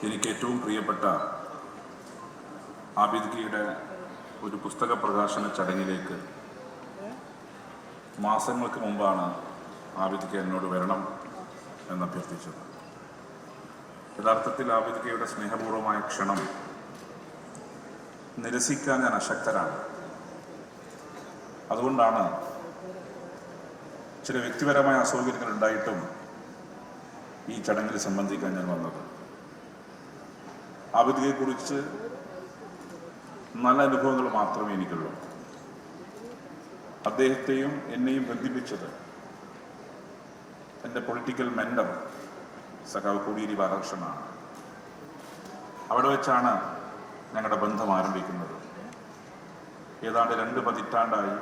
എനിക്ക് ഏറ്റവും പ്രിയപ്പെട്ട ആബിദ് കയുടെ ഒരു പുസ്തക പ്രകാശന ചടങ്ങിലേക്ക് മാസങ്ങൾക്ക് മുമ്പാണ് ആബിദ് കെ എന്നോട് വരണം എന്നഭ്യർത്ഥിച്ചത്. യഥാർത്ഥത്തിൽ ആബിദ് കയുടെ സ്നേഹപൂർവമായ ക്ഷണം നിരസിക്കാൻ ഞാൻ അശക്തരാണ്. അതുകൊണ്ടാണ് ചില വ്യക്തിപരമായ അസൗകര്യങ്ങൾ ഉണ്ടായിട്ടും ഈ ചടങ്ങിൽ സംബന്ധിക്കാൻ ഞാൻ വന്നത്. ആബിദ് കയെക്കുറിച്ച് നല്ല അനുഭവങ്ങൾ മാത്രമേ എനിക്കുള്ളൂ. അദ്ദേഹത്തെയും എന്നെയും ബന്ധിപ്പിച്ചത് എൻ്റെ പൊളിറ്റിക്കൽ മെന്റർ സഖാവ് കോടിയേരി ബാലകൃഷ്ണനാണ്. അവിടെ വെച്ചാണ് ഞങ്ങളുടെ ബന്ധം ആരംഭിക്കുന്നത്. ഏതാണ്ട് 2 പതിറ്റാണ്ടായി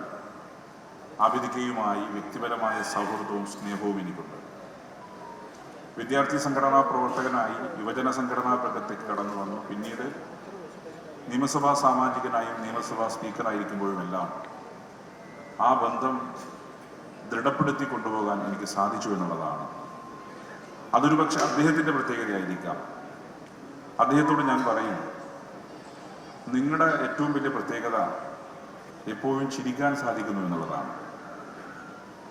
ആബിദ് കയുമായി വ്യക്തിപരമായ സൗഹൃദവും സ്നേഹവും എനിക്കുണ്ട്. വിദ്യാർത്ഥി സംഘടനാ പ്രവർത്തകനായി യുവജന സംഘടനാ രംഗത്തേക്ക് കടന്നു വന്നു. പിന്നീട് നിയമസഭാ സാമാജികനായും നിയമസഭാ സ്പീക്കറായിരിക്കുമ്പോഴുമെല്ലാം ആ ബന്ധം ദൃഢപ്പെടുത്തി കൊണ്ടുപോകാൻ എനിക്ക് സാധിച്ചു എന്നുള്ളതാണ്. അതൊരു പക്ഷെ അദ്ദേഹത്തിൻ്റെ പ്രത്യേകതയായിരിക്കാം. അദ്ദേഹത്തോട് ഞാൻ പറയും, നിങ്ങളുടെ ഏറ്റവും വലിയ പ്രത്യേകത എപ്പോഴും ചിരിക്കാൻ സാധിക്കുന്നു എന്നുള്ളതാണ്.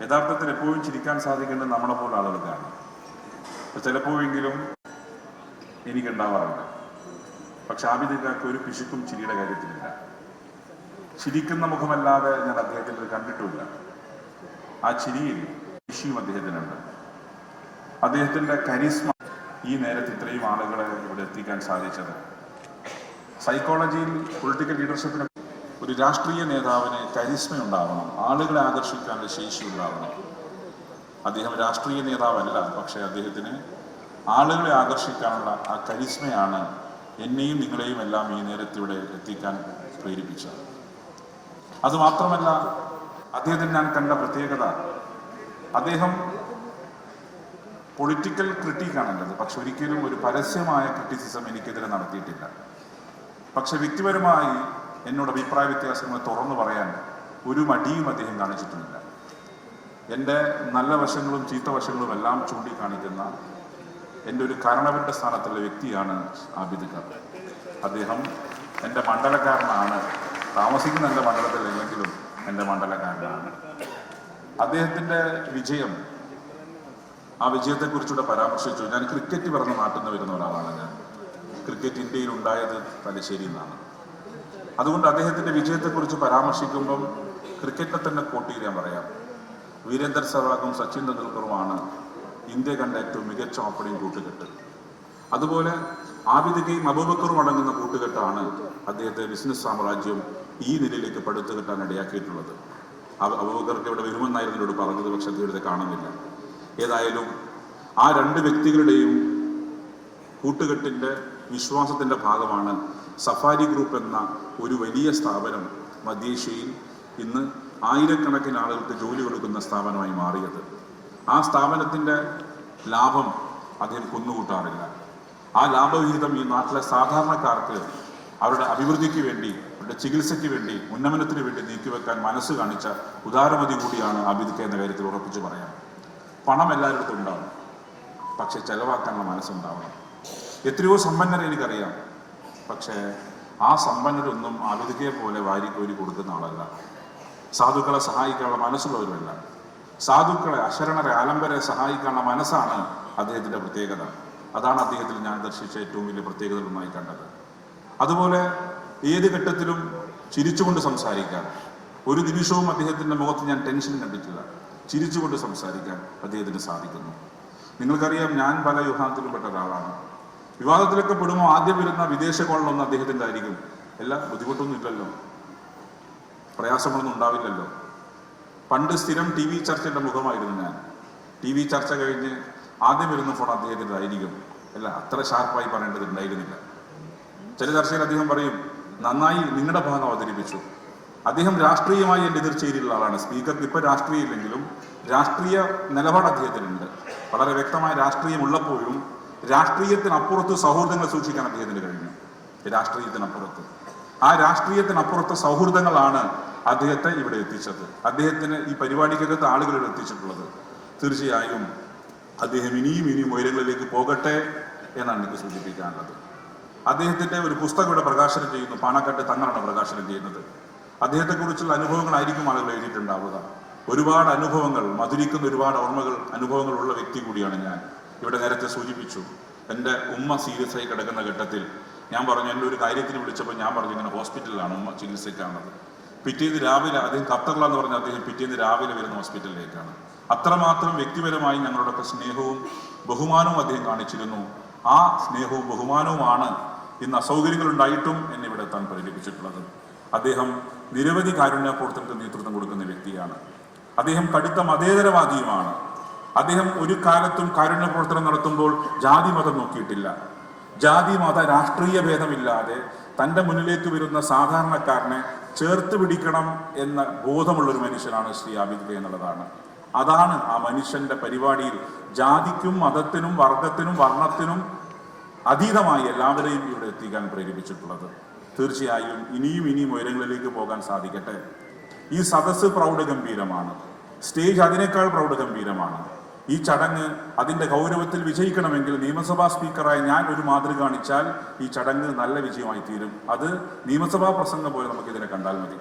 യഥാർത്ഥത്തിൽ എപ്പോഴും ചിരിക്കാൻ സാധിക്കേണ്ടത് നമ്മളെ പോലെ ആളുകൾക്കാണ്. ചിലപ്പോഴെങ്കിലും എനിക്കുണ്ടാവാറുണ്ട്. പക്ഷെ ആബിദ് കയ്ക്ക് ഒരു പിശുക്കും ചിരിയുടെ കാര്യത്തിലില്ല. ചിരിക്കുന്ന മുഖമല്ലാതെ ഞാൻ അദ്ദേഹത്തിൽ കണ്ടിട്ടുമില്ല. ആ ചിരിയിൽ വിഷയം അദ്ദേഹത്തിനുണ്ട്. അദ്ദേഹത്തിൻ്റെ കരിസ്മ ഈ നേരത്തെ ഇത്രയും ആളുകളെ ഇവിടെ എത്തിക്കാൻ സാധിച്ചത്. സൈക്കോളജിയിൽ പൊളിറ്റിക്കൽ ലീഡർഷിപ്പിന് ഒരു രാഷ്ട്രീയ നേതാവിന് കരിസ്മ ഉണ്ടാവണം, ആളുകളെ ആകർഷിക്കാനുള്ള ശേഷി ഉണ്ടാവണം. അദ്ദേഹം രാഷ്ട്രീയ നേതാവല്ല, പക്ഷെ അദ്ദേഹത്തിന് ആളുകളെ ആകർഷിക്കാനുള്ള ആ കരിസ്മയാണ് എന്നെയും നിങ്ങളെയും എല്ലാം ഈ നേരത്തിവിടെ എത്തിക്കാൻ പ്രേരിപ്പിച്ചത്. അതുമാത്രമല്ല, അദ്ദേഹത്തിന് ഞാൻ കണ്ട പ്രത്യേകത, അദ്ദേഹം പൊളിറ്റിക്കൽ ക്രിട്ടിക്കാണുള്ളത്, പക്ഷെ ഒരിക്കലും ഒരു പരസ്യമായ ക്രിറ്റിസിസം എനിക്കെതിരെ നടത്തിയിട്ടില്ല. പക്ഷെ വ്യക്തിപരമായി എന്നോട് അഭിപ്രായ വ്യത്യാസങ്ങൾ തുറന്നു പറയാൻ ഒരു മടിയും അദ്ദേഹം കാണിച്ചിട്ടുമില്ല. എൻ്റെ നല്ല വശങ്ങളും ചീത്ത വശങ്ങളും എല്ലാം ചൂണ്ടിക്കാണിക്കുന്ന എൻ്റെ ഒരു കാരണവരുടെ സ്ഥാനത്തുള്ള വ്യക്തിയാണ് ആബിദ് ക. അദ്ദേഹം എൻ്റെ മണ്ഡലക്കാരനാണ്. താമസിക്കുന്ന എൻ്റെ മണ്ഡലത്തിലല്ലെങ്കിലും എൻ്റെ മണ്ഡലക്കാരനാണ്. അദ്ദേഹത്തിൻ്റെ വിജയം, ആ വിജയത്തെക്കുറിച്ചുകൂടെ പരാമർശിച്ചു. ഞാൻ ക്രിക്കറ്റ് പറഞ്ഞ നാട്ടിൽ നിന്ന് വരുന്ന ഒരാളാണ്. ഞാൻ ക്രിക്കറ്റ് ഇന്ത്യയിൽ ഉണ്ടായത് തലശ്ശേരിയിൽ നിന്നാണ്. അതുകൊണ്ട് അദ്ദേഹത്തിൻ്റെ വിജയത്തെക്കുറിച്ച് പരാമർശിക്കുമ്പം ക്രിക്കറ്റിനെ തന്നെ കോട്ട് ചെയ്യാൻ പറയാം. വീരേന്ദർ സെവാഗും സച്ചിൻ തെണ്ടുൽക്കറുമാണ് ഇന്ത്യ കണ്ട ഏറ്റവും മികച്ച ഓപ്പണിംഗ് കൂട്ടുകെട്ട്. അതുപോലെ ആബിദ് കയും അബൂബക്കറും അടങ്ങുന്ന കൂട്ടുകെട്ടാണ് അദ്ദേഹത്തെ ബിസിനസ് സാമ്രാജ്യം ഈ നിലയിലേക്ക് പടുത്തുകെട്ടാൻ ഇടയാക്കിയിട്ടുള്ളത്. അബൂബക്കർക്ക് ഇവിടെ വരുമെന്നായിരുന്നു എന്നോട് പറഞ്ഞത്, പക്ഷെ അദ്ദേഹത്തെ കാണുന്നില്ല. ഏതായാലും ആ 2 വ്യക്തികളുടെയും കൂട്ടുകെട്ടിൻ്റെ വിശ്വാസത്തിൻ്റെ ഭാഗമാണ് സഫാരി ഗ്രൂപ്പ് എന്ന ഒരു വലിയ സ്ഥാപനം മധ്യേഷ്യയിൽ ഇന്ന് ആയിരക്കണക്കിന് ആളുകൾക്ക് ജോലി കൊടുക്കുന്ന സ്ഥാപനമായി മാറിയത്. ആ സ്ഥാപനത്തിൻ്റെ ലാഭം അദ്ദേഹം കുന്നുകൂട്ടാറില്ല. ആ ലാഭവിഹിതം ഈ നാട്ടിലെ സാധാരണക്കാർക്ക് അവരുടെ അഭിവൃദ്ധിക്ക് വേണ്ടി, അവരുടെ ചികിത്സയ്ക്ക് വേണ്ടി, ഉന്നമനത്തിന് വേണ്ടി നീക്കിവെക്കാൻ മനസ്സ് കാണിച്ച ഉദാരമതി കൂടിയാണ് ആബിദ് കെ എന്ന കാര്യത്തിൽ ഉറപ്പിച്ചു പറയാം. പണം എല്ലാവരുടെ ഉണ്ടാവും, പക്ഷെ ചെലവാക്കാനുള്ള മനസ്സുണ്ടാവണം. എത്രയോ സമ്പന്നരെ എനിക്കറിയാം, പക്ഷേ ആ സമ്പന്നരൊന്നും ആബിദ് കയെ പോലെ വാരിക്കോരി കൊടുക്കുന്ന ആളല്ല. സാധുക്കളെ സഹായിക്കാനുള്ള മനസ്സുള്ളവരുമല്ല. സാധുക്കളെ, അശരണരെ, ആലംബരെ സഹായിക്കാനുള്ള മനസ്സാണ് അദ്ദേഹത്തിൻ്റെ പ്രത്യേകത. അതാണ് അദ്ദേഹത്തിൽ ഞാൻ ദർശിച്ച ഏറ്റവും വലിയ പ്രത്യേകതകളുമായി കണ്ടത്. അതുപോലെ ഏത് ഘട്ടത്തിലും ചിരിച്ചുകൊണ്ട് സംസാരിക്കാൻ, ഒരു നിമിഷവും അദ്ദേഹത്തിൻ്റെ മുഖത്ത് ഞാൻ ടെൻഷൻ കണ്ടിട്ടില്ല. ചിരിച്ചുകൊണ്ട് സംസാരിക്കാൻ അദ്ദേഹത്തിന് സാധിക്കുന്നു. നിങ്ങൾക്കറിയാം, ഞാൻ പല വിവാദത്തിലും പെട്ട ഒരാളാണ്. വിവാദത്തിലൊക്കെ പെടുമ്പോൾ ആദ്യം വരുന്ന വിദേശ കോളിലൊന്നും അദ്ദേഹത്തിൻ്റെ ആയിരിക്കും. എല്ലാ ബുദ്ധിമുട്ടൊന്നും ഇല്ലല്ലോ, പ്രയാസങ്ങളൊന്നും ഉണ്ടാവില്ലല്ലോ. പണ്ട് സ്ഥിരം TV ചർച്ചയുടെ മുഖമായിരുന്നു ഞാൻ. TV ചർച്ച കഴിഞ്ഞ് ആദ്യം വരുന്ന ഫോൺ അദ്ദേഹത്തിൻ്റെ ആയിരിക്കും. അല്ല, അത്ര ഷാർപ്പായി പറയേണ്ടതുണ്ടായിരുന്നില്ല. ചില ചർച്ചയിൽ അദ്ദേഹം പറയും, നന്നായി നിങ്ങളുടെ ഭാഗം അവതരിപ്പിച്ചു. അദ്ദേഹം രാഷ്ട്രീയമായി എൻ്റെ എതിർച്ചയിലുള്ള ആളാണ്. സ്പീക്കർക്ക് ഇപ്പോൾ രാഷ്ട്രീയം ഇല്ലെങ്കിലും രാഷ്ട്രീയ നിലപാട് അദ്ദേഹത്തിനുണ്ട്. വളരെ വ്യക്തമായ രാഷ്ട്രീയമുള്ളപ്പോഴും രാഷ്ട്രീയത്തിനപ്പുറത്ത് സൗഹൃദങ്ങൾ സൂക്ഷിക്കാൻ അദ്ദേഹത്തിന് കഴിഞ്ഞു. രാഷ്ട്രീയത്തിനപ്പുറത്ത്, ആ രാഷ്ട്രീയത്തിനപ്പുറത്തെ സൗഹൃദങ്ങളാണ് അദ്ദേഹത്തെ ഇവിടെ എത്തിച്ചത്. അദ്ദേഹത്തിന് ഈ പരിപാടിക്കകത്ത് ആളുകളിവിടെ എത്തിച്ചിട്ടുള്ളത്. തീർച്ചയായും അദ്ദേഹം ഇനിയും ഉയരങ്ങളിലേക്ക് പോകട്ടെ. എന്നാണ് എനിക്ക് സൂചിപ്പിക്കാനുള്ളത്. അദ്ദേഹത്തിൻ്റെ ഒരു പുസ്തകം ഇവിടെ പ്രകാശനം ചെയ്യുന്നു. പാണക്കാട്ട് തങ്ങളാണ് പ്രകാശനം ചെയ്യുന്നത്. അദ്ദേഹത്തെക്കുറിച്ചുള്ള അനുഭവങ്ങളായിരിക്കും ആളുകൾ എഴുതിയിട്ടുണ്ടാവുക. ഒരുപാട് അനുഭവങ്ങൾ, മധുരിക്കുന്ന ഒരുപാട് അനുഭവങ്ങൾ ഉള്ള വ്യക്തി കൂടിയാണ് ഞാൻ. ഇവിടെ നേരത്തെ സൂചിപ്പിച്ചു, എൻ്റെ ഉമ്മ സീരിയസ് ആയി കിടക്കുന്ന ഘട്ടത്തിൽ ഞാൻ പറഞ്ഞു, എൻ്റെ ഒരു കാര്യത്തിന് വിളിച്ചപ്പോൾ ഞാൻ പറഞ്ഞു ഇങ്ങനെ ഹോസ്പിറ്റലിലാണ് ഉമ്മ ചികിത്സയ്ക്കാണത്. പിറ്റേന്ന് രാവിലെ അദ്ദേഹം ഖത്തറിലാന്ന് പറഞ്ഞാൽ അദ്ദേഹം പിറ്റേന്ന് രാവിലെ വരുന്ന ഹോസ്പിറ്റലിലേക്കാണ്. അത്രമാത്രം വ്യക്തിപരമായി ഞങ്ങളുടെയൊക്കെ സ്നേഹവും ബഹുമാനവും അദ്ദേഹം കാണിച്ചിരുന്നു. ആ സ്നേഹവും ബഹുമാനവുമാണ് ഇന്ന് അസൗകര്യങ്ങൾ ഉണ്ടായിട്ടും എന്നെ ഇവിടെ എത്താൻ പ്രേരിപ്പിച്ചിട്ടുള്ളത്. അദ്ദേഹം നിരവധി കാരുണ്യ പ്രവർത്തനത്തിന് നേതൃത്വം കൊടുക്കുന്ന വ്യക്തിയാണ്. അദ്ദേഹം കടുത്ത മതേതരവാദിയുമാണ്. അദ്ദേഹം ഒരു കാലത്തും കാരുണ്യ പ്രവർത്തനം നടത്തുമ്പോൾ ജാതി മതം നോക്കിയിട്ടില്ല. ജാതി മത രാഷ്ട്രീയ ഭേദമില്ലാതെ തൻ്റെ മുന്നിലേക്ക് വരുന്ന സാധാരണക്കാരനെ ചേർത്ത് പിടിക്കണം എന്ന ബോധമുള്ളൊരു മനുഷ്യനാണ് ശ്രീ ആബിദ് ഖാൻ എന്നുള്ളതാണ്. അതാണ് ആ മനുഷ്യന്റെ പരിപാടിയിൽ ജാതിക്കും മതത്തിനും വർഗത്തിനും വർണ്ണത്തിനും അതീതമായി എല്ലാവരെയും ഇവിടെ എത്തിക്കാൻ പ്രേരിപ്പിച്ചിട്ടുള്ളത്. തീർച്ചയായും ഇനിയും ഉയരങ്ങളിലേക്ക് പോകാൻ സാധിക്കട്ടെ. ഈ സദസ്സ് പ്രൗഢഗംഭീരമാണ്, സ്റ്റേജ് അതിനേക്കാൾ പ്രൗഢഗംഭീരമാണ്. ഈ ചടങ്ങ് അതിൻ്റെ ഗൗരവത്തിൽ വിജയിക്കണമെങ്കിൽ നിയമസഭാ സ്പീക്കറായി ഞാൻ ഒരു മാതൃക കാണിച്ചാൽ ഈ ചടങ്ങ് നല്ല വിജയമായി തീരും. അത് നിയമസഭാ പ്രസംഗം പോലെ നമുക്കിതിനെ കണ്ടാൽ മതി.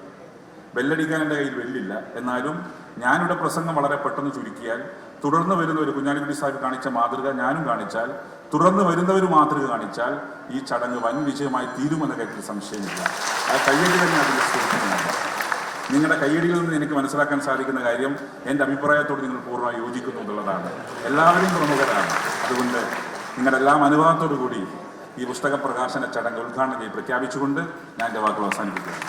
ബെല്ലടിക്കാൻ എൻ്റെ കയ്യിൽ വെല്ലില്ല. എന്നാലും ഞാനിവിടെ പ്രസംഗം വളരെ പെട്ടെന്ന് ചുരുക്കിയാൽ തുടർന്ന് വരുന്ന ഒരു കുഞ്ഞാലിക്കുട്ടി സാഹിബ് കാണിച്ച മാതൃക ഞാനും കാണിച്ചാൽ, തുടർന്ന് വരുന്നവർ മാതൃക കാണിച്ചാൽ ഈ ചടങ്ങ് വൻ വിജയമായി തീരുമെന്ന കാര്യത്തിൽ സംശയമില്ല. ആ കയ്യടി തന്നെ അതിൻ്റെ സുഹൃത്തുക്കളുണ്ട്. നിങ്ങളുടെ കയ്യടിയിൽ നിന്ന് എനിക്ക് മനസ്സിലാക്കാൻ സാധിക്കുന്ന കാര്യം എൻ്റെ അഭിപ്രായത്തോട് നിങ്ങൾ പൂർണ്ണമായി യോജിക്കുന്നു എന്നുള്ളതാണ്. എല്ലാവരും പ്രമുഖരാണ്. അതുകൊണ്ട് നിങ്ങളുടെ എല്ലാം അനുഭവത്തോടു കൂടി ഈ പുസ്തക പ്രകാശന ചടങ്ങ് ഉദ്ഘാടനം ചെയ്ത് പ്രഖ്യാപിച്ചുകൊണ്ട് ഞാൻ എൻ്റെ വാക്കുകൾ അവസാനിപ്പിക്കുന്നു.